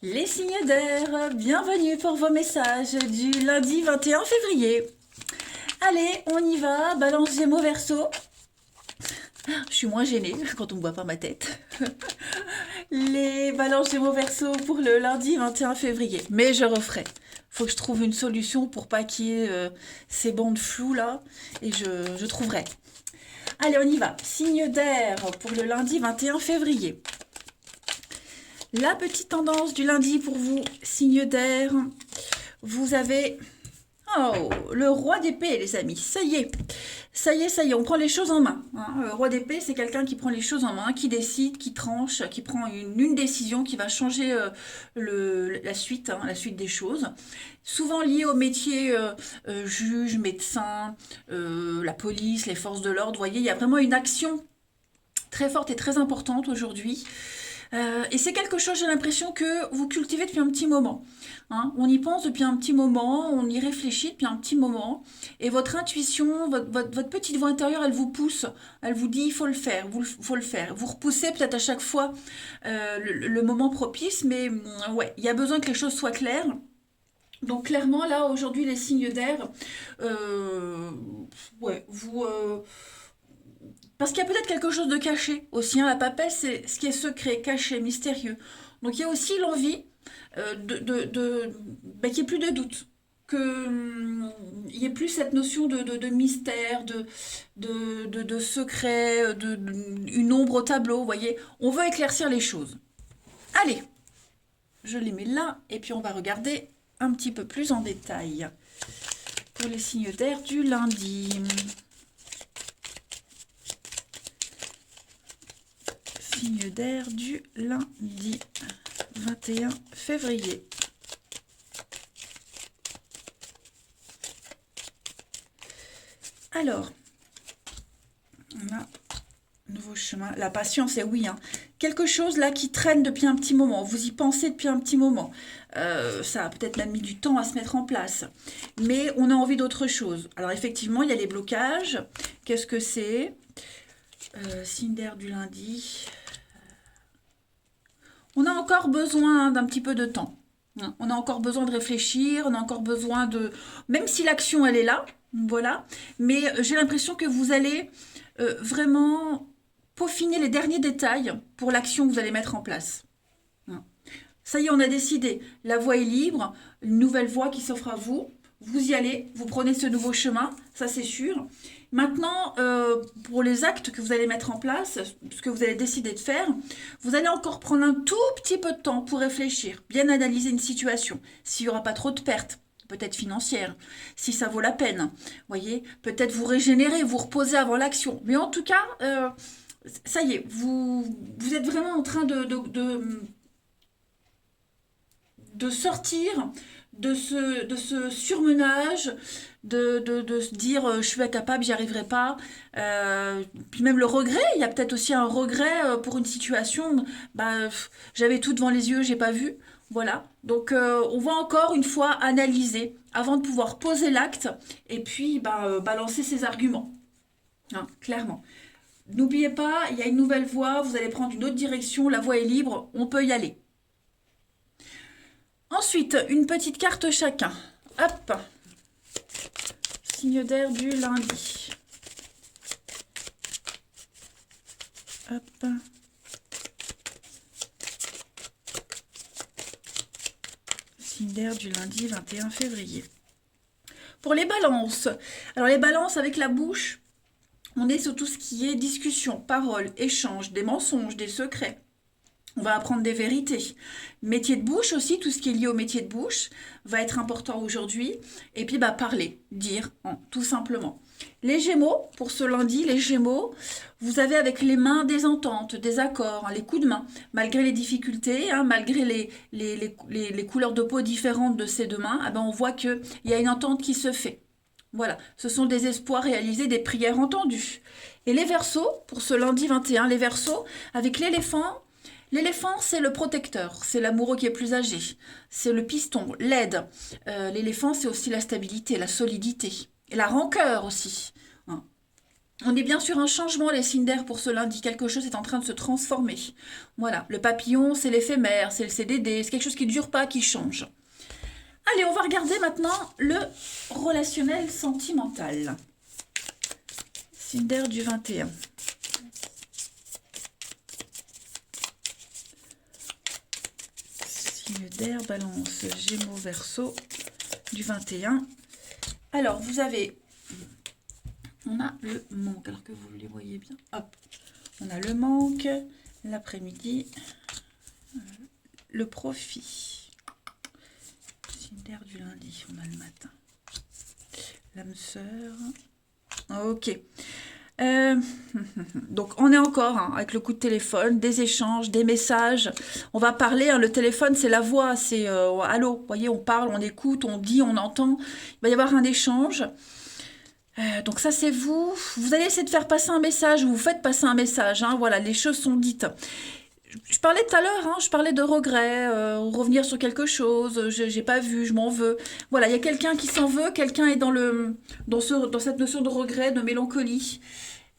Les signes d'air, bienvenue pour vos messages du lundi 21 février. Allez, on y va, balance Gémeaux Verseau. Je suis moins gênée quand on ne voit pas ma tête. Les balances Gémeaux Verseau pour le lundi 21 février. Mais je referai. Faut que je trouve une solution pour pas qu'il y ait ces bandes floues là. Et je trouverai. Allez, on y va. Signe d'air pour le lundi 21 février. La petite tendance du lundi pour vous, signe d'air, vous avez le roi d'épée, les amis. Ça y est, ça y est, ça y est, on prend les choses en main. Hein. Le roi d'épée, c'est quelqu'un qui prend les choses en main, qui décide, qui tranche, qui prend une décision qui va changer la suite, la suite des choses. Souvent lié au métier juge, médecin, la police, les forces de l'ordre. Vous voyez, il y a vraiment une action très forte et très importante aujourd'hui. Et c'est quelque chose, j'ai l'impression, que vous cultivez depuis un petit moment. Hein. On y pense depuis un petit moment, on y réfléchit depuis un petit moment. Et votre intuition, votre petite voix intérieure, elle vous pousse. Elle vous dit, il faut le faire, faut le faire. Vous repoussez peut-être à chaque fois le moment propice, mais ouais, il y a besoin que les choses soient claires. Donc clairement, là, aujourd'hui, les signes d'air, ouais, parce qu'il y a peut-être quelque chose de caché aussi. Hein. La papelle, c'est ce qui est secret, caché, mystérieux. Donc il y a aussi l'envie qu'il n'y ait plus de doute. Qu'il n'y ait plus cette notion de mystère, de secret, une ombre au tableau. Vous voyez, on veut éclaircir les choses. Allez, je les mets là et puis on va regarder un petit peu plus en détail pour les signes d'air du lundi. Signe d'air du lundi 21 février. Alors, on a nouveau chemin. La patience, c'est oui. Hein. Quelque chose là qui traîne depuis un petit moment. Vous y pensez depuis un petit moment. Ça a peut-être même mis du temps à se mettre en place. Mais on a envie d'autre chose. Alors effectivement, il y a les blocages. Qu'est-ce que c'est signe d'air du lundi. On a encore besoin d'un petit peu de temps. On a encore besoin de réfléchir, on a encore besoin de... Même si l'action, elle est là, voilà. Mais j'ai l'impression que vous allez vraiment peaufiner les derniers détails pour l'action que vous allez mettre en place. Ça y est, on a décidé. La voie est libre, une nouvelle voie qui s'offre à vous. Vous y allez, vous prenez ce nouveau chemin, ça c'est sûr. Maintenant, pour les actes que vous allez mettre en place, ce que vous allez décider de faire, vous allez encore prendre un tout petit peu de temps pour réfléchir, bien analyser une situation, s'il n'y aura pas trop de pertes, peut-être financières, si ça vaut la peine. Voyez, peut-être vous régénérer, vous reposer avant l'action. Mais en tout cas, ça y est, vous êtes vraiment en train de sortir de ce surmenage, de se dire je suis incapable, j'y arriverai pas. Puis même le regret, il y a peut-être aussi un regret pour une situation, j'avais tout devant les yeux, j'ai pas vu. Voilà, donc on va encore une fois analyser avant de pouvoir poser l'acte et puis balancer ses arguments, hein, clairement. N'oubliez pas, il y a une nouvelle voie, vous allez prendre une autre direction, la voie est libre, on peut y aller. Ensuite, une petite carte chacun. Hop. Signe d'air du lundi. Hop. Signe d'air du lundi 21 février. Pour les balances. Alors les balances avec la bouche, on est sur tout ce qui est discussion, parole, échange, des mensonges, des secrets. On va apprendre des vérités. Métier de bouche aussi, tout ce qui est lié au métier de bouche va être important aujourd'hui. Et puis parler, dire, tout simplement. Les Gémeaux, pour ce lundi, les Gémeaux, vous avez avec les mains des ententes, des accords, les coups de main, malgré les difficultés, malgré les couleurs de peau différentes de ces deux mains, on voit qu'il y a une entente qui se fait. Voilà, ce sont des espoirs réalisés, des prières entendues. Et les Verseaux, pour ce lundi 21, les Verseaux, avec l'éléphant. L'éléphant, c'est le protecteur, c'est l'amoureux qui est plus âgé, c'est le piston, l'aide. L'éléphant, c'est aussi la stabilité, la solidité, et la rancœur aussi. Hein. On est bien sur un changement, les signes d'air, pour ce lundi. Quelque chose est en train de se transformer. Voilà, le papillon, c'est l'éphémère, c'est le CDD, c'est quelque chose qui ne dure pas, qui change. Allez, on va regarder maintenant le relationnel sentimental. Signe d'air du 21. Signe d'air, balance, gémeaux, verseau du 21. Alors, vous avez... On a le manque, alors que vous les voyez bien. Hop, on a le manque, l'après-midi, le profit. Signe d'air du lundi, on a le matin. L'âme sœur. Ok. Donc on est encore avec le coup de téléphone, des échanges, des messages. On va parler, le téléphone c'est la voix, c'est allô. Vous voyez, on parle, on écoute, on dit, on entend. Il va y avoir un échange. Donc ça c'est vous. Vous allez essayer de faire passer un message, vous faites passer un message. Voilà, les choses sont dites. Je parlais tout à l'heure, je parlais de regret, revenir sur quelque chose, j'ai pas vu, je m'en veux. Voilà, il y a quelqu'un qui s'en veut, quelqu'un est dans cette notion de regret, de mélancolie.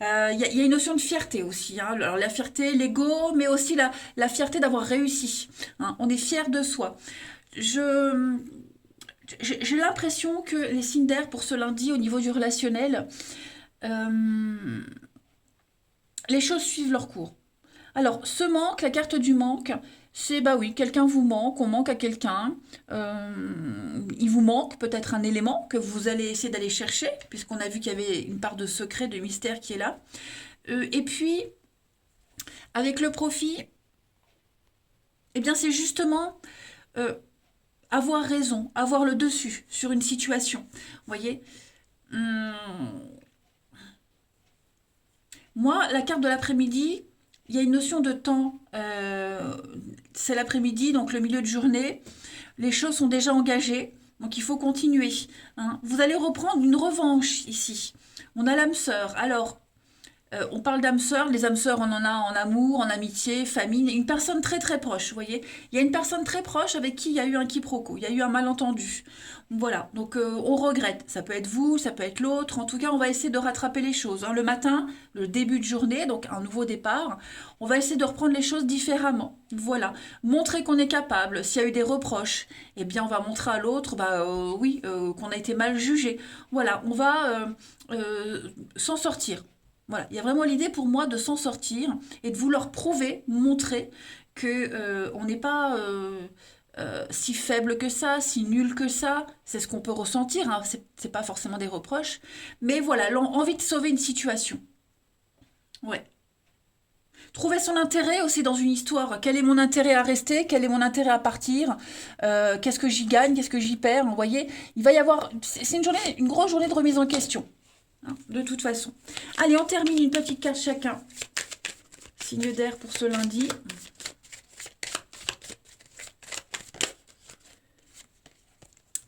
Il y a une notion de fierté aussi. Alors la fierté, l'ego, mais aussi la fierté d'avoir réussi. On est fier de soi. J'ai l'impression que les signes d'air pour ce lundi au niveau du relationnel, les choses suivent leur cours. Alors, ce manque, la carte du manque, c'est bah oui, quelqu'un vous manque, on manque à quelqu'un, il vous manque peut-être un élément que vous allez essayer d'aller chercher, puisqu'on a vu qu'il y avait une part de secret, de mystère qui est là. Et puis, avec le profit, eh bien c'est justement avoir raison, avoir le dessus sur une situation. Vous voyez Moi, la carte de l'après-midi, il y a une notion de temps. C'est l'après-midi, donc le milieu de journée. Les choses sont déjà engagées, donc il faut continuer. Vous allez reprendre une revanche ici. On a l'âme sœur. Alors, on parle d'âme sœur. Les âmes sœurs, on en a en amour, en amitié, famille. Une personne très très proche, vous voyez. Il y a une personne très proche avec qui il y a eu un quiproquo, il y a eu un malentendu. Voilà, donc on regrette. Ça peut être vous, ça peut être l'autre. En tout cas, on va essayer de rattraper les choses. Le matin, le début de journée, donc un nouveau départ, on va essayer de reprendre les choses différemment. Voilà, montrer qu'on est capable. S'il y a eu des reproches, eh bien, on va montrer à l'autre, oui, qu'on a été mal jugé. Voilà, on va s'en sortir. Voilà, il y a vraiment l'idée pour moi de s'en sortir et de vouloir prouver, montrer que on n'est pas si faible que ça, si nul que ça. C'est ce qu'on peut ressentir, c'est pas forcément des reproches. Mais voilà, envie de sauver une situation. Ouais. Trouver son intérêt aussi dans une histoire. Quel est mon intérêt à rester? Quel est mon intérêt à partir? Qu'est-ce que j'y gagne? Qu'est-ce que j'y perds? Vous voyez, il va y avoir... C'est une grosse journée de remise en question. De toute façon. Allez, on termine une petite carte chacun. Signe d'air pour ce lundi.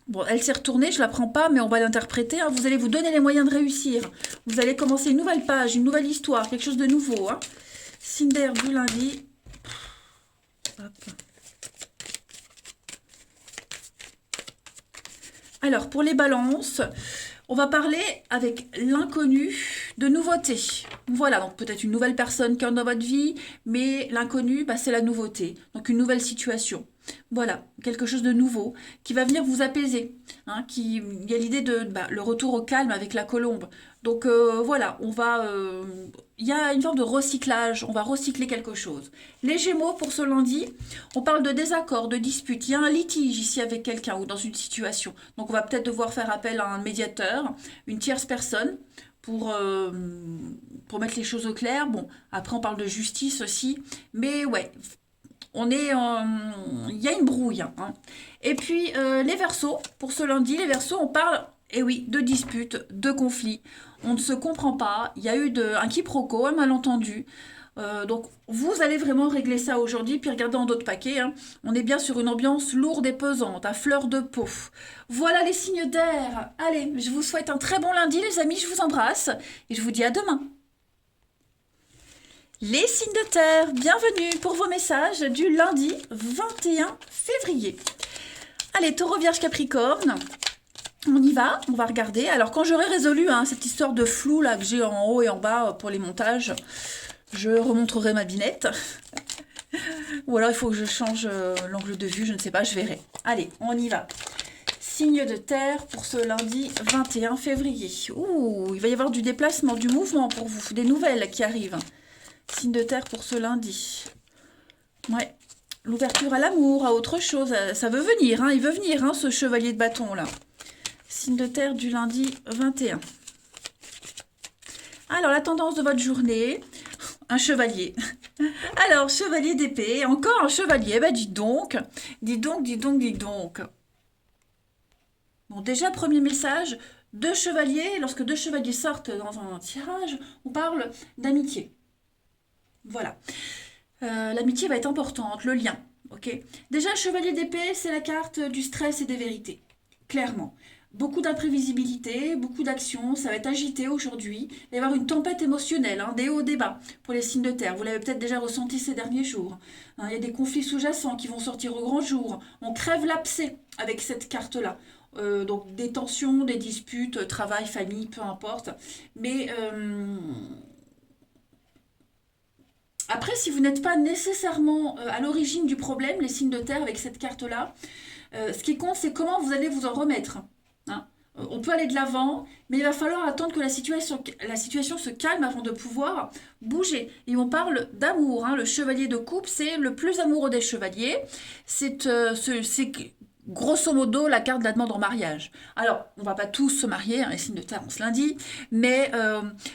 Bon, elle s'est retournée, je la prends pas, mais on va l'interpréter. Vous allez vous donner les moyens de réussir. Vous allez commencer une nouvelle page, une nouvelle histoire, quelque chose de nouveau. Signe d'air du lundi. Hop. Alors, pour les balances... On va parler avec l'inconnu de nouveauté. Voilà, donc peut-être une nouvelle personne qui est dans votre vie, mais l'inconnu, c'est la nouveauté. Donc une nouvelle situation. Voilà, quelque chose de nouveau qui va venir vous apaiser. Il y a l'idée de le retour au calme avec la colombe. Donc voilà, il y a une forme de recyclage, on va recycler quelque chose. Les Gémeaux, pour ce lundi, on parle de désaccord, de dispute. Il y a un litige ici avec quelqu'un ou dans une situation. Donc on va peut-être devoir faire appel à un médiateur, une tierce personne, pour mettre les choses au clair. Bon, après on parle de justice aussi. Mais ouais, il y a une brouille. Et puis les Verseaux, pour ce lundi, les Verseaux, on parle, oui, de disputes, de conflits. On ne se comprend pas, il y a eu un quiproquo, un malentendu. Donc vous allez vraiment régler ça aujourd'hui, puis regardez en d'autres paquets. On est bien sur une ambiance lourde et pesante, à fleur de peau. Voilà les signes d'air. Allez, je vous souhaite un très bon lundi les amis, je vous embrasse et je vous dis à demain. Les signes de terre, bienvenue pour vos messages du lundi 21 février. Allez, Taureau, Vierge, Capricorne. On y va, on va regarder. Alors quand j'aurai résolu hein, cette histoire de flou là que j'ai en haut et en bas pour les montages, je remontrerai ma binette. Ou alors il faut que je change l'angle de vue, je ne sais pas, je verrai. Allez, on y va. Signe de terre pour ce lundi 21 février. Ouh, il va y avoir du déplacement, du mouvement pour vous, des nouvelles qui arrivent. Signe de terre pour ce lundi. Ouais, l'ouverture à l'amour, à autre chose, ça veut venir, hein, il veut venir, hein, ce chevalier de bâton là. Signe de terre du lundi 21. Alors, la tendance de votre journée, un chevalier. Alors, chevalier d'épée, encore un chevalier, bah dis donc, dis donc, dis donc, dis donc. Bon, déjà, premier message, deux chevaliers, lorsque deux chevaliers sortent dans un tirage, on parle d'amitié. Voilà. L'amitié va être importante, le lien, ok. Déjà, chevalier d'épée, c'est la carte du stress et des vérités, clairement. Beaucoup d'imprévisibilité, beaucoup d'actions, ça va être agité aujourd'hui. Il va y avoir une tempête émotionnelle, hein, des hauts, des bas pour les signes de terre. Vous l'avez peut-être déjà ressenti ces derniers jours. Hein, il y a des conflits sous-jacents qui vont sortir au grand jour. On crève l'abcès avec cette carte-là. Donc des tensions, des disputes, travail, famille, peu importe. Mais après, si vous n'êtes pas nécessairement à l'origine du problème, les signes de terre avec cette carte-là, ce qui compte, c'est comment vous allez vous en remettre. Hein. On peut aller de l'avant, mais il va falloir attendre que la situation se calme avant de pouvoir bouger. Et on parle d'amour. Hein. Le chevalier de coupe, c'est le plus amoureux des chevaliers. C'est grosso modo la carte de la demande en mariage. Alors, on va pas tous se marier, hein, les signes de terre, on se lundi, mais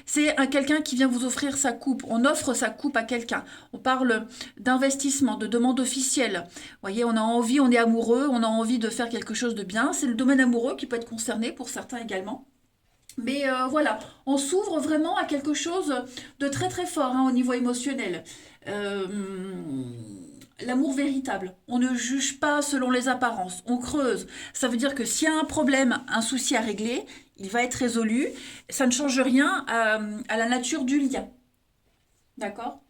c'est quelqu'un qui vient vous offrir sa coupe. On offre sa coupe à quelqu'un. On parle d'investissement, de demande officielle. Vous voyez, on a envie, on est amoureux, on a envie de faire quelque chose de bien. C'est le domaine amoureux qui peut être concerné pour certains également. Mais voilà, on s'ouvre vraiment à quelque chose de très très fort hein, au niveau émotionnel. Euh, L'amour véritable. On ne juge pas selon les apparences, on creuse. Ça veut dire que s'il y a un problème, un souci à régler, il va être résolu. Ça ne change rien à la nature du lien. D'accord.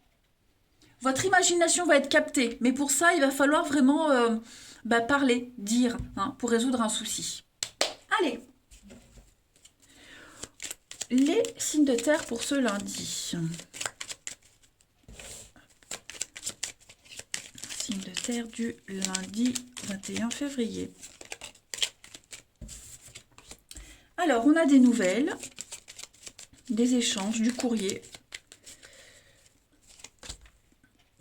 Votre imagination va être captée, mais pour ça, il va falloir vraiment parler, dire, hein, pour résoudre un souci. Allez, les signes de terre pour ce lundi. Signe de terre du lundi 21 février. Alors, on a des nouvelles, des échanges, du courrier,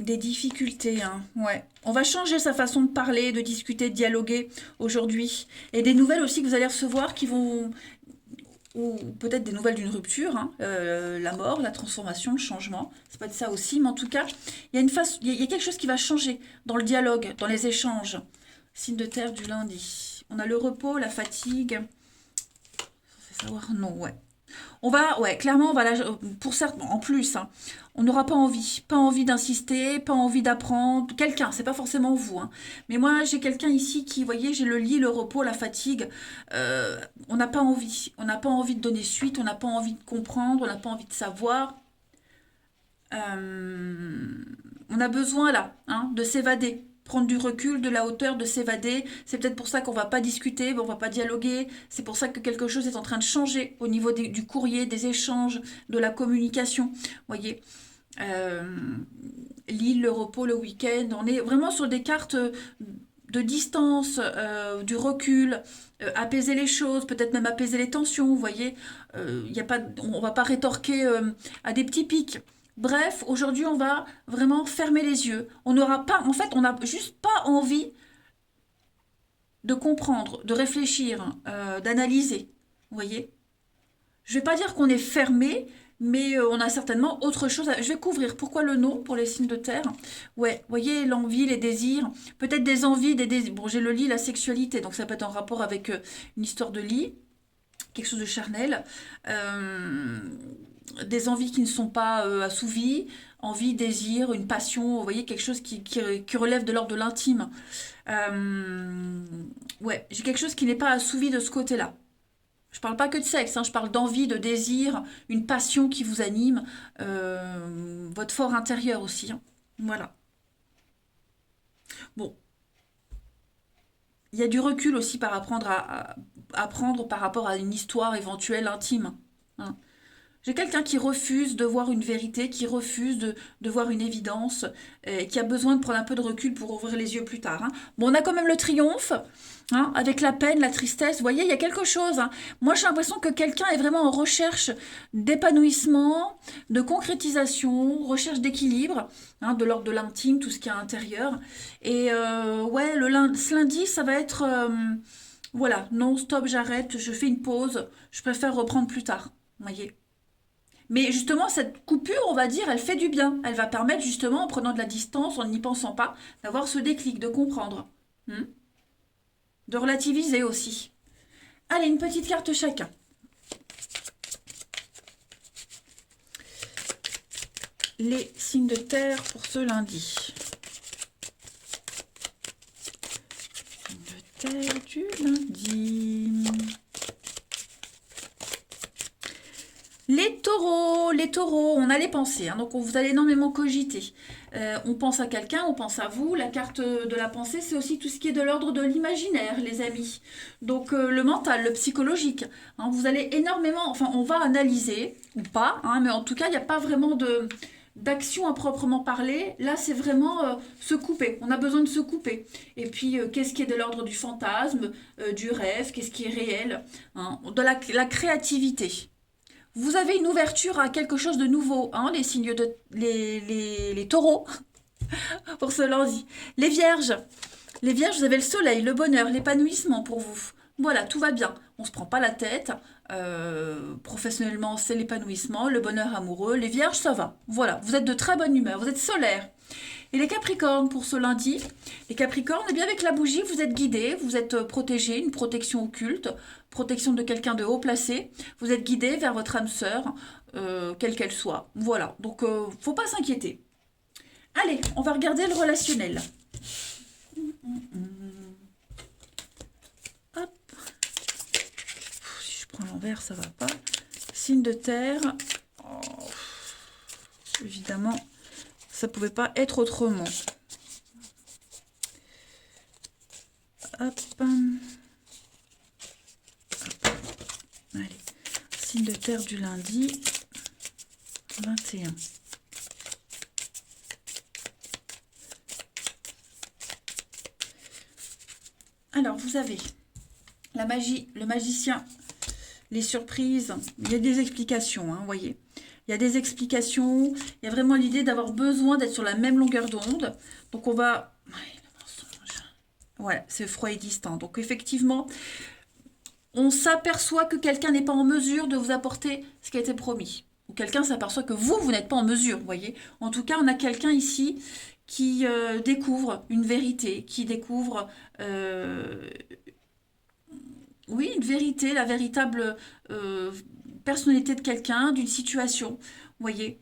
des difficultés, hein. Ouais. On va changer sa façon de parler, de discuter, de dialoguer aujourd'hui. Et des nouvelles aussi que vous allez recevoir qui vont... Ou peut-être des nouvelles d'une rupture, hein, la mort, la transformation, le changement. Ça peut être ça aussi, mais en tout cas, il y a quelque chose qui va changer dans le dialogue, dans les échanges. Signe de terre du lundi. On a le repos, la fatigue. Faut savoir, non, ouais. On va, ouais, clairement, on va pour certains, en plus, hein, on n'aura pas envie d'insister, pas envie d'apprendre. Quelqu'un, c'est pas forcément vous, hein, mais moi j'ai quelqu'un ici qui, vous voyez, j'ai le lit, le repos, la fatigue. On n'a pas envie de donner suite, on n'a pas envie de comprendre, on n'a pas envie de savoir. On a besoin là, hein, de s'évader, prendre du recul, de la hauteur, de s'évader. C'est peut-être pour ça qu'on va pas discuter, on va pas dialoguer. C'est pour ça que quelque chose est en train de changer au niveau du courrier, des échanges, de la communication. Vous voyez, euh, l'île, le repos, le week-end, on est vraiment sur des cartes de distance, du recul, apaiser les choses, peut-être même apaiser les tensions, vous voyez. Y a pas, on va pas rétorquer à des petits pics. Bref, aujourd'hui, on va vraiment fermer les yeux. On n'aura pas, en fait, on n'a juste pas envie de comprendre, de réfléchir, d'analyser. Vous voyez? Je vais pas dire qu'on est fermé, mais on a certainement autre chose. Je vais couvrir. Pourquoi le non pour les signes de terre? Ouais, vous voyez, l'envie, les désirs, peut-être des envies, des désirs. Bon, j'ai le lit, la sexualité, donc ça peut être en rapport avec une histoire de lit, quelque chose de charnel. Des envies qui ne sont pas assouvies, envie, désir, une passion, vous voyez, quelque chose qui relève de l'ordre de l'intime. Ouais, j'ai quelque chose qui n'est pas assouvi de ce côté-là. Je parle pas que de sexe, hein, je parle d'envie, de désir, une passion qui vous anime, votre fort intérieur aussi. Hein. Voilà. Bon, il y a du recul aussi par à prendre par rapport à une histoire éventuelle intime. Hein. J'ai quelqu'un qui refuse de voir une vérité, qui refuse de voir une évidence, qui a besoin de prendre un peu de recul pour ouvrir les yeux plus tard. Hein. Bon, on a quand même le triomphe, hein, avec la peine, la tristesse. Vous voyez, il y a quelque chose. Hein. Moi, j'ai l'impression que quelqu'un est vraiment en recherche d'épanouissement, de concrétisation, recherche d'équilibre, hein, de l'ordre de l'intime, tout ce qui est à l'intérieur. Et ouais, ce lundi, ça va être... voilà, non, stop, j'arrête, je fais une pause, je préfère reprendre plus tard. Vous voyez. Mais justement, cette coupure, on va dire, elle fait du bien. Elle va permettre justement, en prenant de la distance, en n'y pensant pas, d'avoir ce déclic, de comprendre. Hmm. De relativiser aussi. Allez, une petite carte chacun. Les signes de terre pour ce lundi. Signes de terre du lundi. Les taureaux, on a les pensées, hein, donc vous allez énormément cogiter. On pense à quelqu'un, on pense à vous. La carte de la pensée, c'est aussi tout ce qui est de l'ordre de l'imaginaire, les amis. Donc le mental, le psychologique. Hein, vous allez énormément, enfin on va analyser, ou pas, hein, mais en tout cas, il n'y a pas vraiment d'action à proprement parler. Là, c'est vraiment se couper. On a besoin de se couper. Et puis, qu'est-ce qui est de l'ordre du fantasme, du rêve, qu'est-ce qui est réel, hein, de la créativité. Vous avez une ouverture à quelque chose de nouveau, hein, les signes de les taureaux pour ce lundi. Les vierges, vous avez le soleil, le bonheur, l'épanouissement pour vous. Voilà, tout va bien. On ne se prend pas la tête. Professionnellement, c'est l'épanouissement, le bonheur amoureux. Les vierges, ça va. Voilà, vous êtes de très bonne humeur, vous êtes solaire. Et les capricornes pour ce lundi. Les capricornes, eh bien avec la bougie, vous êtes guidés, vous êtes protégés, une protection occulte, protection de quelqu'un de haut placé. Vous êtes guidés vers votre âme sœur, quelle qu'elle soit. Voilà, donc faut pas s'inquiéter. Allez, on va regarder le relationnel. Hop. Si je prends l'envers, ça va pas. Signe de terre. Oh. Évidemment, ça pouvait pas être autrement. Hop. Allez. Signe de terre du lundi 21. Alors, vous avez la magie, le magicien, les surprises. Il y a des explications, hein, vous voyez. Il y a des explications. Il y a vraiment l'idée d'avoir besoin d'être sur la même longueur d'onde. Donc, on va... Voilà, c'est froid et distant. Donc, effectivement, on s'aperçoit que quelqu'un n'est pas en mesure de vous apporter ce qui a été promis. Ou quelqu'un s'aperçoit que vous n'êtes pas en mesure, vous voyez. En tout cas, on a quelqu'un ici qui découvre une vérité, qui découvre... oui, une vérité, la véritable personnalité de quelqu'un, d'une situation. Vous voyez,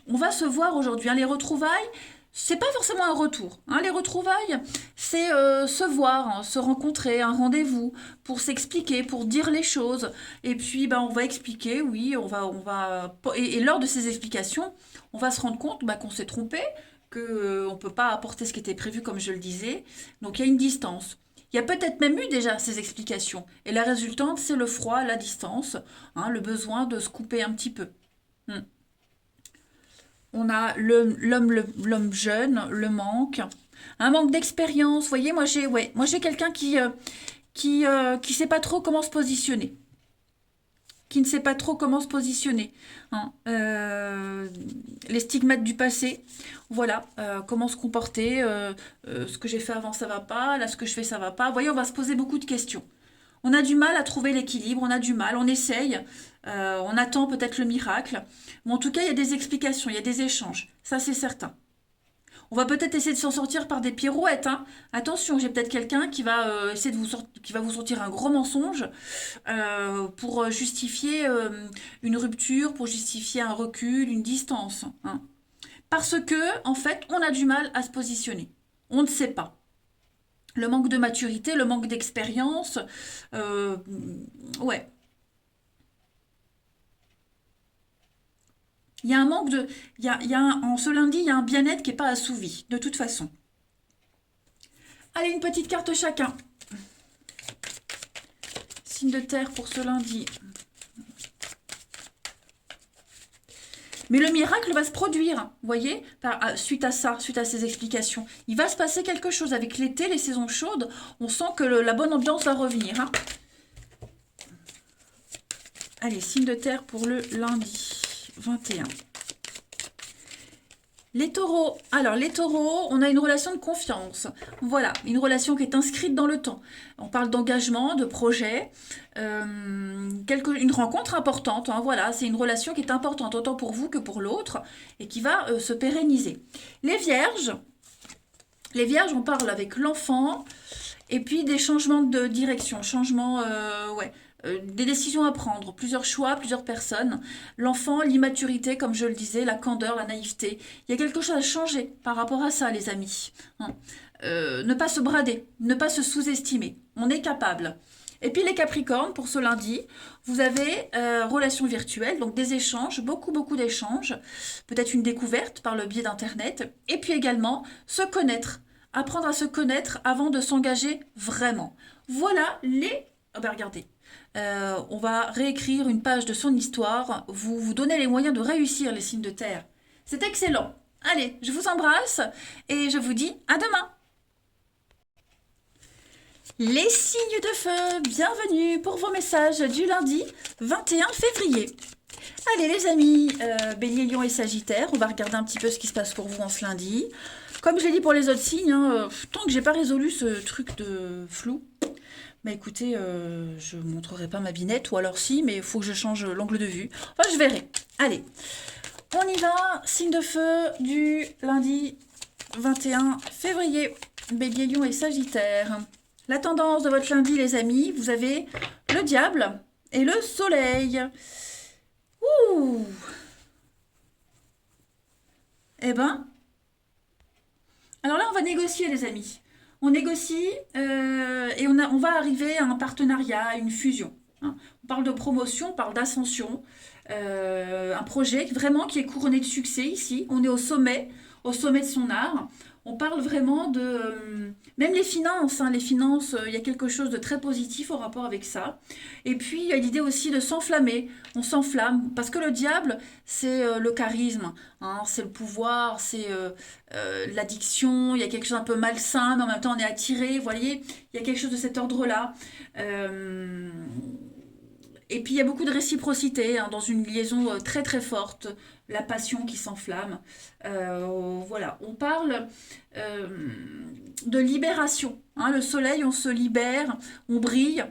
on va se voir aujourd'hui. Hein, les retrouvailles, c'est pas forcément un retour. Hein, les retrouvailles, c'est se voir, hein, se rencontrer, un rendez-vous pour s'expliquer, pour dire les choses. Et puis, ben, on va expliquer, oui, et lors de ces explications, on va se rendre compte qu'on s'est trompé, qu'on ne peut pas apporter ce qui était prévu, comme je le disais. Donc, il y a une distance. Il y a peut-être même eu déjà ces explications. Et la résultante, c'est le froid, la distance, hein, le besoin de se couper un petit peu. Hmm. On a l'homme jeune, le manque, un manque d'expérience. Vous voyez, moi j'ai quelqu'un qui sait pas trop comment se positionner. Qui ne sait pas trop comment se positionner. Hein. Les stigmates du passé, voilà, comment se comporter, ce que j'ai fait avant ça va pas, là ce que je fais ça va pas. Vous voyez, on va se poser beaucoup de questions. On a du mal à trouver l'équilibre, on a du mal, on essaye, on attend peut-être le miracle. Mais en tout cas, il y a des explications, il y a des échanges, ça c'est certain. On va peut-être essayer de s'en sortir par des pirouettes. Hein. Attention, j'ai peut-être quelqu'un qui va essayer qui va vous sortir un gros mensonge pour justifier une rupture, pour justifier un recul, une distance. Hein. Parce que, en fait, on a du mal à se positionner. On ne sait pas. Le manque de maturité, le manque d'expérience, ouais. Il y a un manque de... en ce lundi, il y a un bien-être qui n'est pas assouvi, de toute façon. Allez, une petite carte chacun. Signe de terre pour ce lundi. Mais le miracle va se produire, vous voyez, suite à ça, suite à ces explications. Il va se passer quelque chose avec l'été, les saisons chaudes. On sent que la bonne ambiance va revenir. Hein. Allez, signe de terre pour le lundi 21. Les taureaux. Alors, les taureaux, on a une relation de confiance. Voilà, une relation qui est inscrite dans le temps. On parle d'engagement, de projet, une rencontre importante. Hein, voilà, c'est une relation qui est importante, autant pour vous que pour l'autre, et qui va se pérenniser. Les vierges, on parle avec l'enfant, et puis des changements de direction, des décisions à prendre, plusieurs choix, plusieurs personnes. L'enfant, l'immaturité, comme je le disais, la candeur, la naïveté. Il y a quelque chose à changer par rapport à ça, les amis. Hein. Ne pas se brader, ne pas se sous-estimer. On est capable. Et puis les Capricornes, pour ce lundi, vous avez relations virtuelles, donc des échanges, beaucoup d'échanges, peut-être une découverte par le biais d'Internet, et puis également se connaître, apprendre à se connaître avant de s'engager vraiment. Voilà les... Oh ben regardez, on va réécrire une page de son histoire, vous donnez les moyens de réussir les signes de terre. C'est excellent. Allez, je vous embrasse et je vous dis à demain. Les signes de feu, bienvenue pour vos messages du lundi 21 février. Allez les amis, Bélier, Lion et Sagittaire, on va regarder un petit peu ce qui se passe pour vous en ce lundi. Comme je l'ai dit pour les autres signes, tant que j'ai pas résolu ce truc de flou, bah écoutez, je ne montrerai pas ma binette, ou alors si, mais il faut que je change l'angle de vue. Enfin, je verrai. Allez, on y va. Signe de feu du lundi 21 février. Bélier, Lion et Sagittaire. La tendance de votre lundi, les amis, vous avez le diable et le soleil. Ouh! Eh ben, alors là, on va négocier, les amis. On négocie et on va arriver à un partenariat, à une fusion. Hein. On parle de promotion, on parle d'ascension. Un projet vraiment qui est couronné de succès ici. On est au sommet de son art. On parle vraiment de... même les finances, il y a quelque chose de très positif au rapport avec ça. Et puis, il y a l'idée aussi de s'enflammer. On s'enflamme, parce que le diable, c'est le charisme, hein, c'est le pouvoir, c'est l'addiction, il y a quelque chose un peu malsain, mais en même temps, on est attiré, vous voyez, il y a quelque chose de cet ordre-là. Et puis il y a beaucoup de réciprocité hein, dans une liaison très très forte, la passion qui s'enflamme. Voilà, on parle de libération. Hein, le soleil, on se libère, on brille.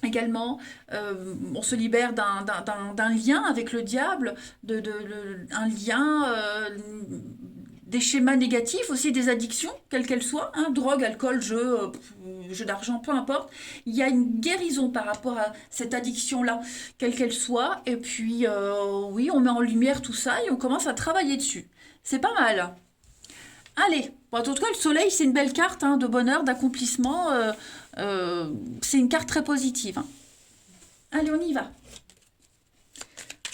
Également, on se libère d'un lien avec le diable, un lien, des schémas négatifs, aussi des addictions, quelles qu'elles soient, hein, drogue, alcool, jeu d'argent, peu importe. Il y a une guérison par rapport à cette addiction-là, quelle qu'elle soit. Et puis, oui, on met en lumière tout ça et on commence à travailler dessus. C'est pas mal. Allez, bon, en tout cas, le soleil, c'est une belle carte hein, de bonheur, d'accomplissement. C'est une carte très positive. Hein. Allez, on y va.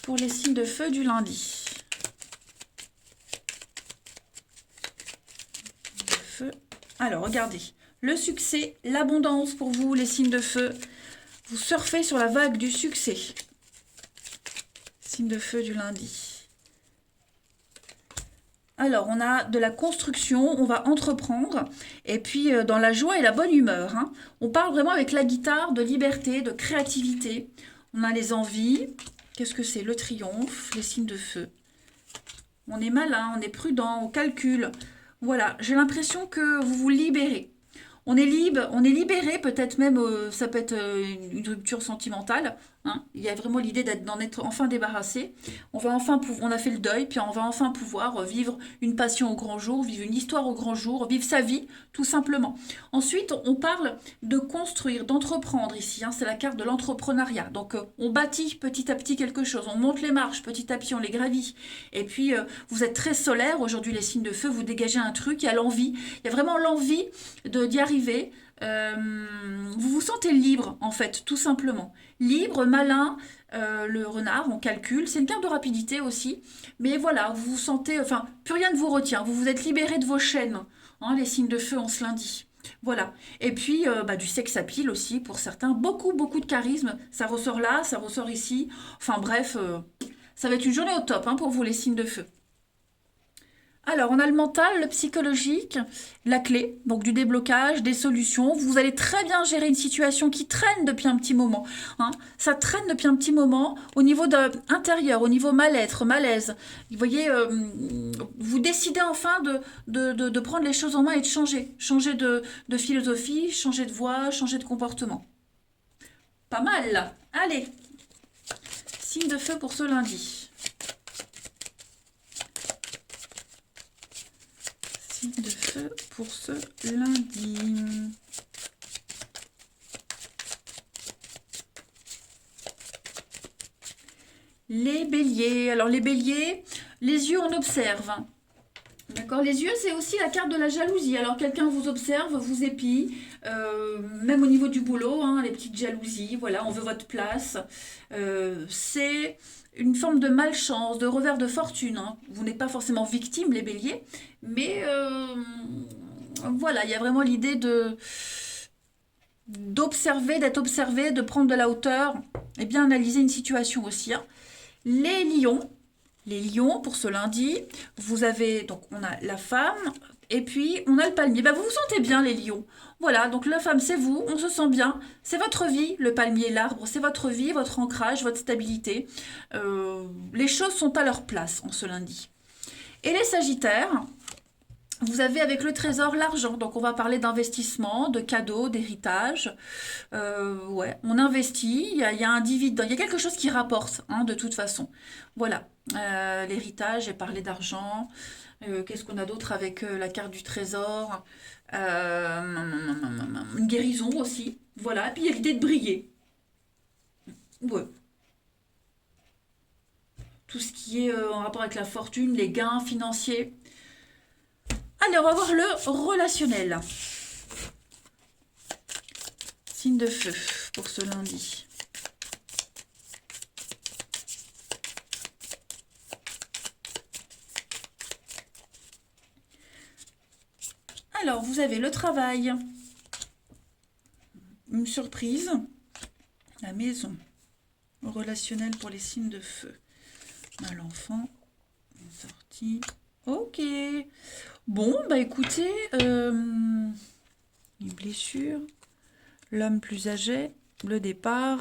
Pour les signes de feu du lundi. Feu. Alors, regardez. Le succès, l'abondance pour vous, les signes de feu. Vous surfez sur la vague du succès. Signe de feu du lundi. Alors, on a de la construction, on va entreprendre, et puis dans la joie et la bonne humeur. Hein. On parle vraiment avec la guitare de liberté, de créativité. On a les envies. Qu'est-ce que c'est? Le triomphe, les signes de feu. On est malin, on est prudent, on calcule. Voilà, j'ai l'impression que vous vous libérez. On est libre, on est libéré, peut-être même, ça peut être une rupture sentimentale. Hein. Il y a vraiment l'idée d'en être enfin débarrassé. On a fait le deuil, puis on va enfin pouvoir vivre une passion au grand jour, vivre une histoire au grand jour, vivre sa vie, tout simplement. Ensuite, on parle de construire, d'entreprendre ici. Hein, c'est la carte de l'entrepreneuriat. Donc, on bâtit petit à petit quelque chose. On monte les marches petit à petit, on les gravit. Et puis, vous êtes très solaire. Aujourd'hui, les signes de feu, vous dégagez un truc, il y a l'envie. Il y a vraiment l'envie d'y arriver. Vous vous sentez libre en fait, tout simplement. Libre, malin, le renard, on calcule. C'est une carte de rapidité aussi. Mais voilà, vous vous sentez, enfin, plus rien ne vous retient. Vous vous êtes libéré de vos chaînes. Hein, les signes de feu en ce lundi. Voilà. Et puis, du sex appeal aussi pour certains. Beaucoup, beaucoup de charisme. Ça ressort là, ça ressort ici. Enfin bref, ça va être une journée au top hein, pour vous les signes de feu. Alors, on a le mental, le psychologique, la clé, donc du déblocage, des solutions. Vous allez très bien gérer une situation qui traîne depuis un petit moment, hein. Ça traîne depuis un petit moment au niveau intérieur, au niveau mal-être, malaise. Vous voyez, vous décidez enfin de prendre les choses en main et de changer. Changer de philosophie, changer de voie, changer de comportement. Pas mal, là. Allez, signe de feu pour ce lundi. Signe de feu pour ce lundi. Les béliers. Alors les béliers, les yeux on observe. D'accord, les yeux c'est aussi la carte de la jalousie. Alors quelqu'un vous observe, vous épie, même au niveau du boulot, hein, les petites jalousies, voilà, on veut votre place. C'est une forme de malchance, de revers de fortune, hein. Vous n'êtes pas forcément victime les béliers, mais voilà, il y a vraiment l'idée d'observer, d'être observé, de prendre de la hauteur et bien analyser une situation aussi, hein. Les lions. Les lions, pour ce lundi, vous avez, donc on a la femme, et puis on a le palmier. Vous vous sentez bien, les lions. Voilà, donc la femme, c'est vous, on se sent bien. C'est votre vie, le palmier, l'arbre, c'est votre vie, votre ancrage, votre stabilité. Les choses sont à leur place en ce lundi. Et les sagittaires, vous avez avec le trésor l'argent, donc on va parler d'investissement, de cadeaux, d'héritage. Ouais, on investit, il y a un dividende, il y a quelque chose qui rapporte, hein, de toute façon. Voilà, l'héritage, j'ai parlé d'argent. Qu'est-ce qu'on a d'autre avec la carte du trésor? Une guérison aussi. Voilà, et puis il y a l'idée de briller. Ouais. Tout ce qui est en rapport avec la fortune, les gains financiers. Allez, on va voir le relationnel. Signe de feu pour ce lundi. Alors, vous avez le travail, une surprise, la maison, relationnel pour les signes de feu. On a l'enfant, une sortie. Ok. Bon, écoutez, une blessure, l'homme plus âgé, le départ,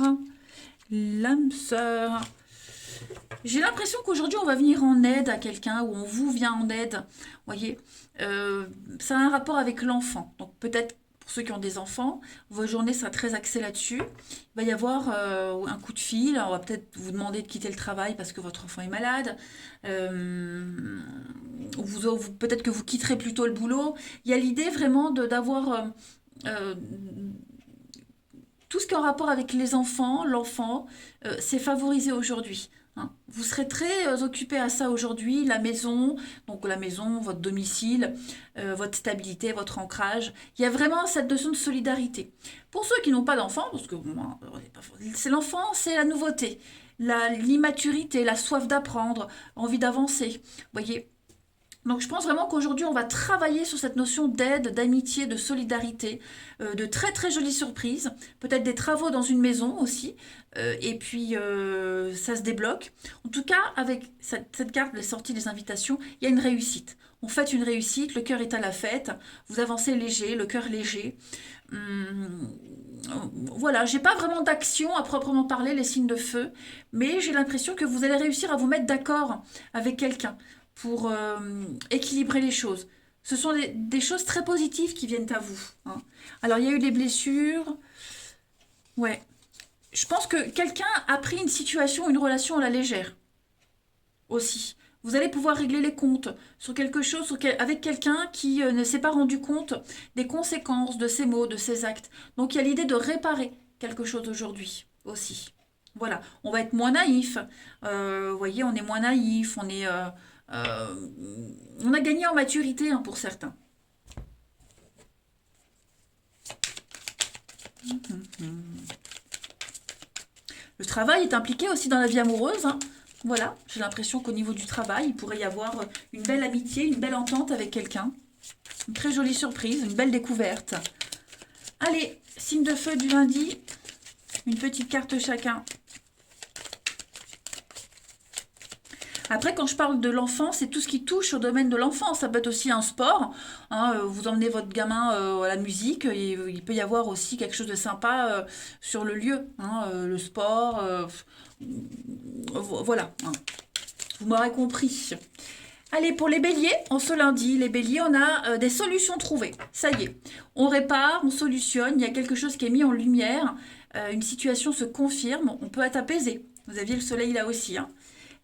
l'âme sœur. J'ai l'impression qu'aujourd'hui, on va venir en aide à quelqu'un ou on vous vient en aide. Vous voyez, ça a un rapport avec l'enfant. Donc peut-être pour ceux qui ont des enfants, vos journées sera très axées là-dessus. Il va y avoir un coup de fil. On va peut-être vous demander de quitter le travail parce que votre enfant est malade. Peut-être que vous quitterez plutôt le boulot. Il y a l'idée vraiment d'avoir tout ce qui est en rapport avec les enfants, l'enfant, c'est favorisé aujourd'hui, hein. Vous serez très occupé à ça aujourd'hui, la maison, donc la maison, votre domicile, votre stabilité, votre ancrage. Il y a vraiment cette notion de solidarité. Pour ceux qui n'ont pas d'enfants, parce que c'est l'enfant, c'est la nouveauté, l'immaturité, la soif d'apprendre, envie d'avancer. Vous voyez, donc je pense vraiment qu'aujourd'hui on va travailler sur cette notion d'aide, d'amitié, de solidarité, de très très jolies surprises, peut-être des travaux dans une maison aussi, et puis ça se débloque. En tout cas, avec cette carte de sortie des invitations, il y a une réussite. On fête une réussite, le cœur est à la fête, vous avancez léger, le cœur léger. Voilà, j'ai pas vraiment d'action à proprement parler, les signes de feu, mais j'ai l'impression que vous allez réussir à vous mettre d'accord avec quelqu'un pour équilibrer les choses. Ce sont des choses très positives qui viennent à vous, hein. Alors, il y a eu des blessures. Ouais. Je pense que quelqu'un a pris une situation, une relation à la légère aussi. Vous allez pouvoir régler les comptes sur quelque chose, avec quelqu'un qui ne s'est pas rendu compte des conséquences de ses mots, de ses actes. Donc, il y a l'idée de réparer quelque chose aujourd'hui aussi. Voilà, on va être moins naïf. Vous voyez, on est moins naïf, euh, on a gagné en maturité, hein, pour certains. Le travail est impliqué aussi dans la vie amoureuse, hein. Voilà, j'ai l'impression qu'au niveau du travail, il pourrait y avoir une belle amitié, une belle entente avec quelqu'un. Une très jolie surprise, une belle découverte. Allez, signe de feu du lundi. Une petite carte chacun. Après, quand je parle de l'enfant, c'est tout ce qui touche au domaine de l'enfant. Ça peut être aussi un sport. Hein, vous emmenez votre gamin à la musique. Il peut y avoir aussi quelque chose de sympa sur le lieu. Hein, le sport. Voilà. Hein. Vous m'aurez compris. Allez, pour les béliers, en ce lundi, les béliers, on a des solutions trouvées. Ça y est. On répare, on solutionne. Il y a quelque chose qui est mis en lumière. Une situation se confirme. On peut être apaisé. Vous aviez le soleil là aussi. Hein.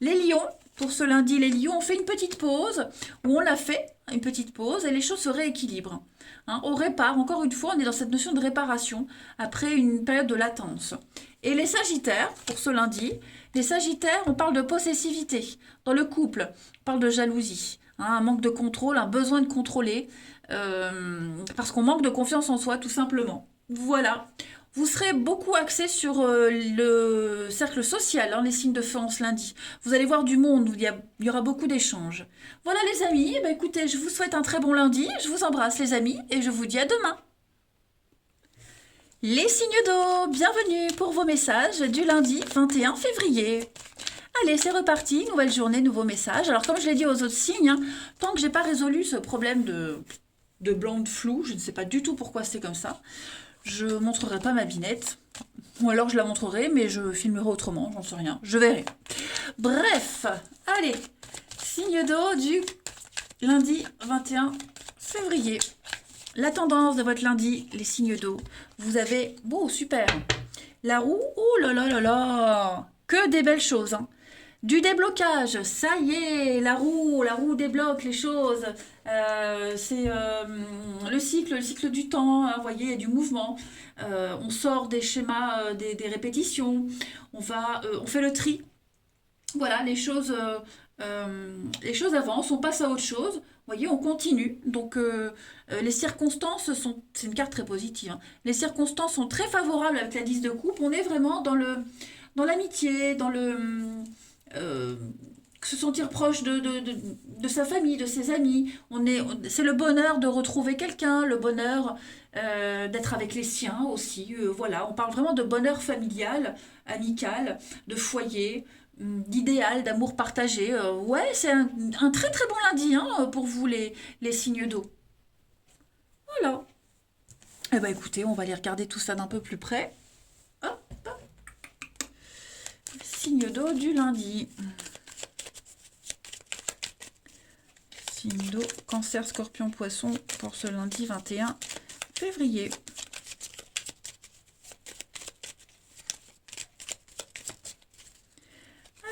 Les lions. Pour ce lundi, les lions, on fait une petite pause, ou on l'a fait, une petite pause, et les choses se rééquilibrent. Hein, on répare, encore une fois, on est dans cette notion de réparation, après une période de latence. Et les sagittaires, pour ce lundi, les sagittaires, on parle de possessivité. Dans le couple, on parle de jalousie, hein, un manque de contrôle, un besoin de contrôler, parce qu'on manque de confiance en soi, tout simplement. Voilà. Vous serez beaucoup axé sur le cercle social, hein, les signes de feu en ce lundi. Vous allez voir du monde où il y aura beaucoup d'échanges. Voilà les amis, eh bien, écoutez, je vous souhaite un très bon lundi, je vous embrasse les amis et je vous dis à demain. Les signes d'eau, bienvenue pour vos messages du lundi 21 février. Allez, c'est reparti, nouvelle journée, nouveau message. Alors comme je l'ai dit aux autres signes, hein, tant que j'ai pas résolu ce problème de blanc de flou, je ne sais pas du tout pourquoi c'est comme ça, je ne montrerai pas ma binette. Ou alors je la montrerai, mais je filmerai autrement, j'en sais rien. Je verrai. Bref, allez, signe d'eau du lundi 21 février. La tendance de votre lundi, les signes d'eau. Vous avez, bon, super. La roue, oh là là là là, que des belles choses. Hein. Du déblocage, ça y est, la roue débloque les choses. C'est le cycle du temps, hein, vous voyez, il y a du mouvement. On sort des schémas, des répétitions. On fait le tri. Voilà, les choses avancent, on passe à autre chose. Vous voyez, on continue. Donc, les circonstances sont... C'est une carte très positive. Hein. Les circonstances sont très favorables avec la 10 de coupe. On est vraiment dans l'amitié, dans le... se sentir proche de sa famille, de ses amis. C'est le bonheur de retrouver quelqu'un, le bonheur d'être avec les siens aussi. Voilà, on parle vraiment de bonheur familial, amical, de foyer, d'idéal, d'amour partagé. Ouais, c'est un très très bon lundi hein, pour vous les signes d'eau. Voilà. Eh bien écoutez, on va aller regarder tout ça d'un peu plus près. Hop. Signe d'eau du lundi. Signe d'eau, cancer, scorpion, poisson pour ce lundi 21 février.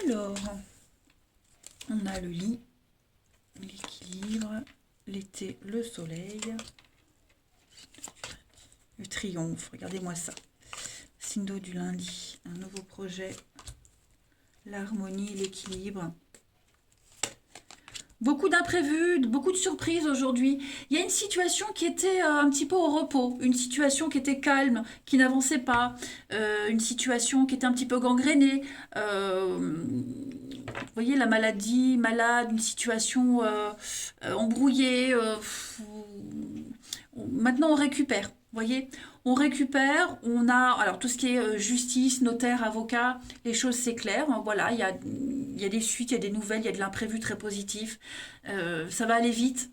Alors, on a le lit, l'équilibre, l'été, le soleil, le triomphe, regardez-moi ça. Signe d'eau du lundi, un nouveau projet, l'harmonie, l'équilibre. Beaucoup d'imprévus, beaucoup de surprises aujourd'hui. Il y a une situation qui était un petit peu au repos, une situation qui était calme, qui n'avançait pas, une situation qui était un petit peu gangrénée. Vous voyez, la maladie, malade, une situation embrouillée. Maintenant, on récupère. Vous voyez, on récupère, on a, alors tout ce qui est justice, notaire, avocat, les choses c'est clair, hein, voilà, il y a des suites, il y a des nouvelles, il y a de l'imprévu très positif, ça va aller vite,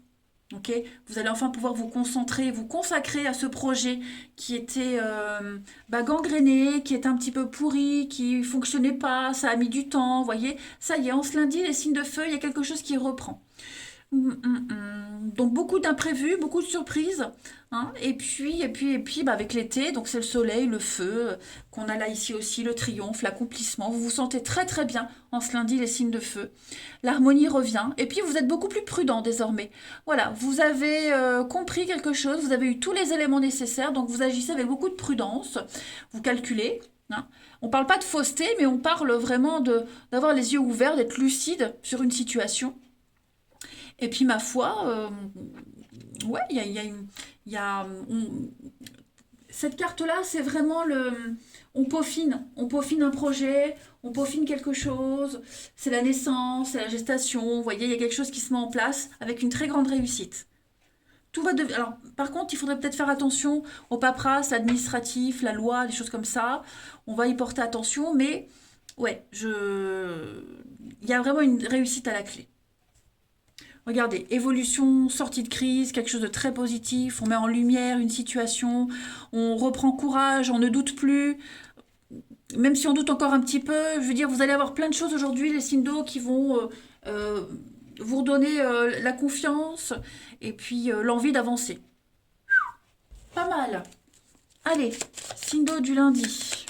ok. Vous allez enfin pouvoir vous concentrer, vous consacrer à ce projet qui était gangréné, qui est un petit peu pourri, qui fonctionnait pas, ça a mis du temps, vous voyez, ça y est, en ce lundi, les signes de feu, il y a quelque chose qui reprend. Donc beaucoup d'imprévus, beaucoup de surprises, hein, et puis avec l'été, donc c'est le soleil, le feu, qu'on a là ici aussi, le triomphe, l'accomplissement. Vous vous sentez très très bien en ce lundi, les signes de feu. L'harmonie revient, et puis vous êtes beaucoup plus prudent désormais. Voilà, vous avez compris quelque chose, vous avez eu tous les éléments nécessaires, donc vous agissez avec beaucoup de prudence, vous calculez. Hein. On parle pas de fausseté, mais on parle vraiment d'avoir les yeux ouverts, d'être lucide sur une situation. Et puis, ma foi, ouais, cette carte-là, c'est vraiment on peaufine un projet, on peaufine quelque chose, c'est la naissance, c'est la gestation, vous voyez, il y a quelque chose qui se met en place avec une très grande réussite. tout va devenir... Alors, par contre, il faudrait peut-être faire attention au paperasse, l'administratif, la loi, des choses comme ça. On va y porter attention, mais ouais, il y a vraiment une réussite à la clé. Regardez, évolution, sortie de crise, quelque chose de très positif. On met en lumière une situation, on reprend courage, on ne doute plus. Même si on doute encore un petit peu, je veux dire, vous allez avoir plein de choses aujourd'hui, les signes d'eau, qui vont vous redonner la confiance et puis l'envie d'avancer. Pas mal. Allez, signe d'eau du lundi.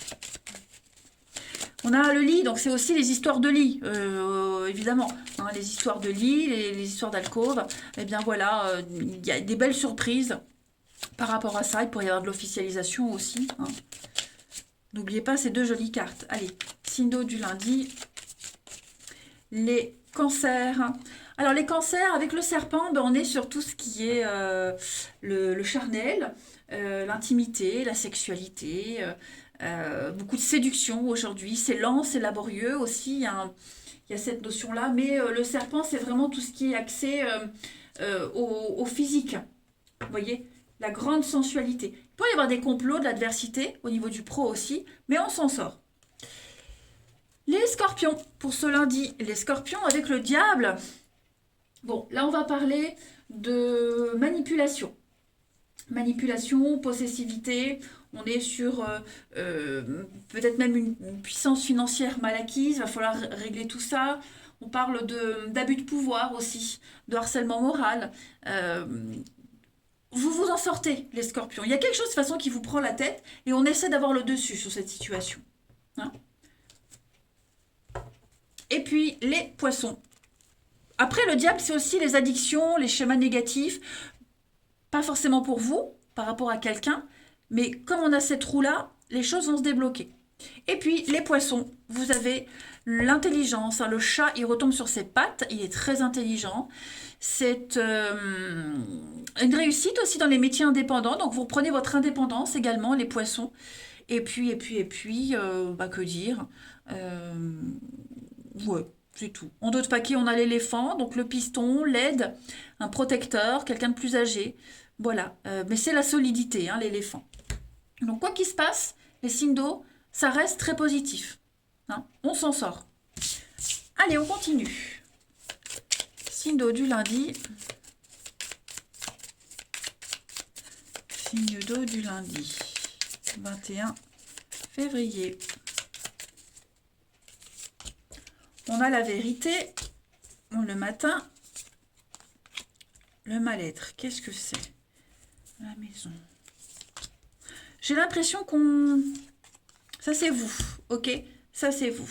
On a le lit, donc c'est aussi les histoires de lit, évidemment. Hein, les histoires de lit, les histoires d'alcôve. Eh bien voilà, il y a des belles surprises par rapport à ça. Il pourrait y avoir de l'officialisation aussi. Hein. N'oubliez pas ces deux jolies cartes. Allez, signe d'eau du lundi. Les cancers. Alors les cancers, avec le serpent, ben, on est sur tout ce qui est le charnel, l'intimité, la sexualité, beaucoup de séduction aujourd'hui. C'est lent, c'est laborieux aussi, il y a cette notion-là. Mais le serpent, c'est vraiment tout ce qui est axé au physique. Vous voyez, la grande sensualité. Il peut y avoir des complots, de l'adversité, au niveau du pro aussi, mais on s'en sort. Les scorpions, pour ce lundi, les scorpions avec le diable. Bon, là on va parler de manipulation. Manipulation, possessivité, on est sur peut-être même une puissance financière mal acquise, il va falloir régler tout ça. On parle d'abus de pouvoir aussi, de harcèlement moral. Vous vous en sortez, les scorpions. Il y a quelque chose de toute façon qui vous prend la tête et on essaie d'avoir le dessus sur cette situation. Hein? Et puis les poissons. Après, le diable, c'est aussi les addictions, les schémas négatifs. Pas forcément pour vous, par rapport à quelqu'un, mais comme on a cette roue-là, les choses vont se débloquer. Et puis, les poissons, vous avez l'intelligence. Hein, le chat, il retombe sur ses pattes, il est très intelligent. C'est une réussite aussi dans les métiers indépendants. Donc, vous reprenez votre indépendance également, les poissons. Et puis, bah, que dire ouais. C'est tout. En d'autres paquets, on a l'éléphant, donc le piston, l'aide, un protecteur, quelqu'un de plus âgé. Voilà. Mais c'est la solidité, hein, l'éléphant. Donc, quoi qu'il se passe, les signes d'eau, ça reste très positif. Hein, on s'en sort. Allez, on continue. Signe d'eau du lundi. Signe d'eau du lundi. 21 février. On a la vérité, le matin, le mal-être. Qu'est-ce que c'est? La maison. J'ai l'impression qu'on... Ça, c'est vous, ok? Ça, c'est vous.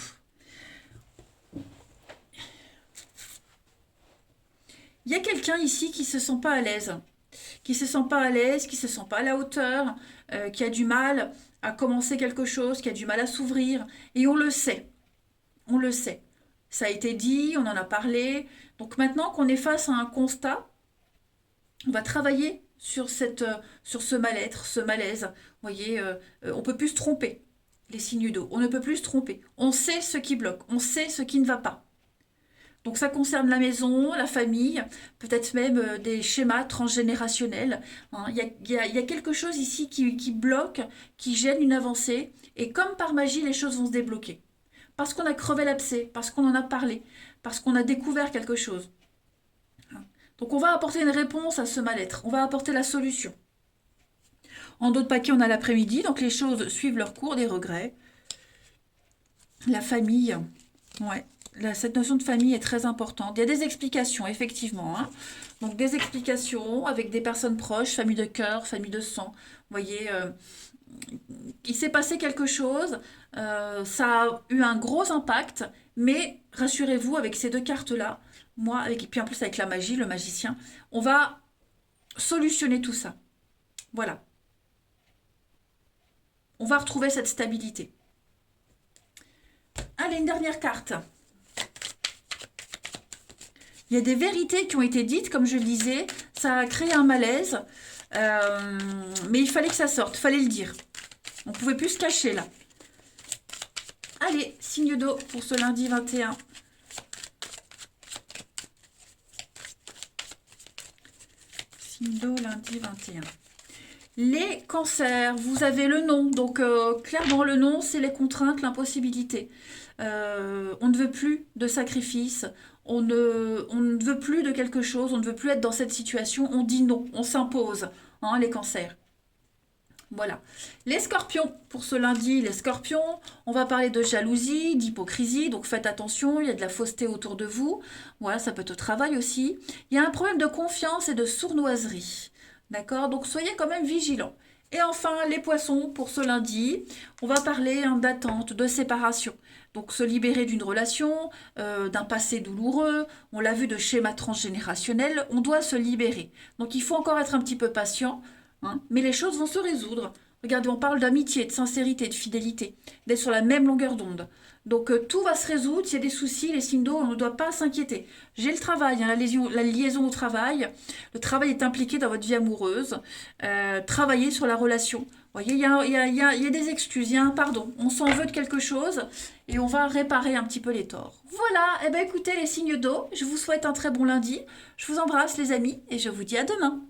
Il y a quelqu'un ici qui se sent pas à l'aise. Qui se sent pas à l'aise, qui se sent pas à la hauteur, qui a du mal à commencer quelque chose, qui a du mal à s'ouvrir. Et on le sait. On le sait. Ça a été dit, on en a parlé. Donc maintenant qu'on est face à un constat, on va travailler sur ce mal-être, ce malaise. Vous voyez, on ne peut plus se tromper, les signes d'eau. On ne peut plus se tromper. On sait ce qui bloque, on sait ce qui ne va pas. Donc ça concerne la maison, la famille, peut-être même des schémas transgénérationnels. Hein. Il y a quelque chose ici qui bloque, qui gêne une avancée. Et comme par magie, les choses vont se débloquer. Parce qu'on a crevé l'abcès, parce qu'on en a parlé, parce qu'on a découvert quelque chose. Donc on va apporter une réponse à ce mal-être, on va apporter la solution. En d'autres paquets, on a l'après-midi, donc les choses suivent leur cours, des regrets. La famille, ouais, cette notion de famille est très importante. Il y a des explications, effectivement. Hein. Donc des explications avec des personnes proches, famille de cœur, famille de sang. Vous voyez, il s'est passé quelque chose, ça a eu un gros impact, mais rassurez-vous, avec ces deux cartes-là, moi, et puis en plus avec la magie, le magicien, on va solutionner tout ça. Voilà. On va retrouver cette stabilité. Allez, une dernière carte. Il y a des vérités qui ont été dites, comme je le disais, ça a créé un malaise, mais il fallait que ça sorte, il fallait le dire. On ne pouvait plus se cacher là. Allez, signe d'eau pour ce lundi 21. Signe d'eau, lundi 21. Les cancers, vous avez le nom. Donc, clairement, le nom, c'est les contraintes, l'impossibilité. On ne veut plus de sacrifice. On ne veut plus de quelque chose. On ne veut plus être dans cette situation. On dit non. On s'impose. Hein, les cancers. Voilà. Les scorpions, pour ce lundi, les scorpions, on va parler de jalousie, d'hypocrisie, donc faites attention, il y a de la fausseté autour de vous. Voilà, ça peut être au travail aussi. Il y a un problème de confiance et de sournoiserie. D'accord? Donc soyez quand même vigilants. Et enfin, les poissons, pour ce lundi, on va parler d'attente, de séparation. Donc se libérer d'une relation, d'un passé douloureux, on l'a vu de schémas transgénérationnels, on doit se libérer. Donc il faut encore être un petit peu patient. Hein, mais les choses vont se résoudre. Regardez, on parle d'amitié, de sincérité, de fidélité, d'être sur la même longueur d'onde. Donc tout va se résoudre. S'il y a des soucis, les signes d'eau, on ne doit pas s'inquiéter. J'ai le travail, hein, la liaison au travail. Le travail est impliqué dans votre vie amoureuse. Travaillez sur la relation. Vous voyez, il y a des excuses, il y a un pardon. On s'en veut de quelque chose et on va réparer un petit peu les torts. Voilà, et bien écoutez les signes d'eau, je vous souhaite un très bon lundi. Je vous embrasse les amis et je vous dis à demain.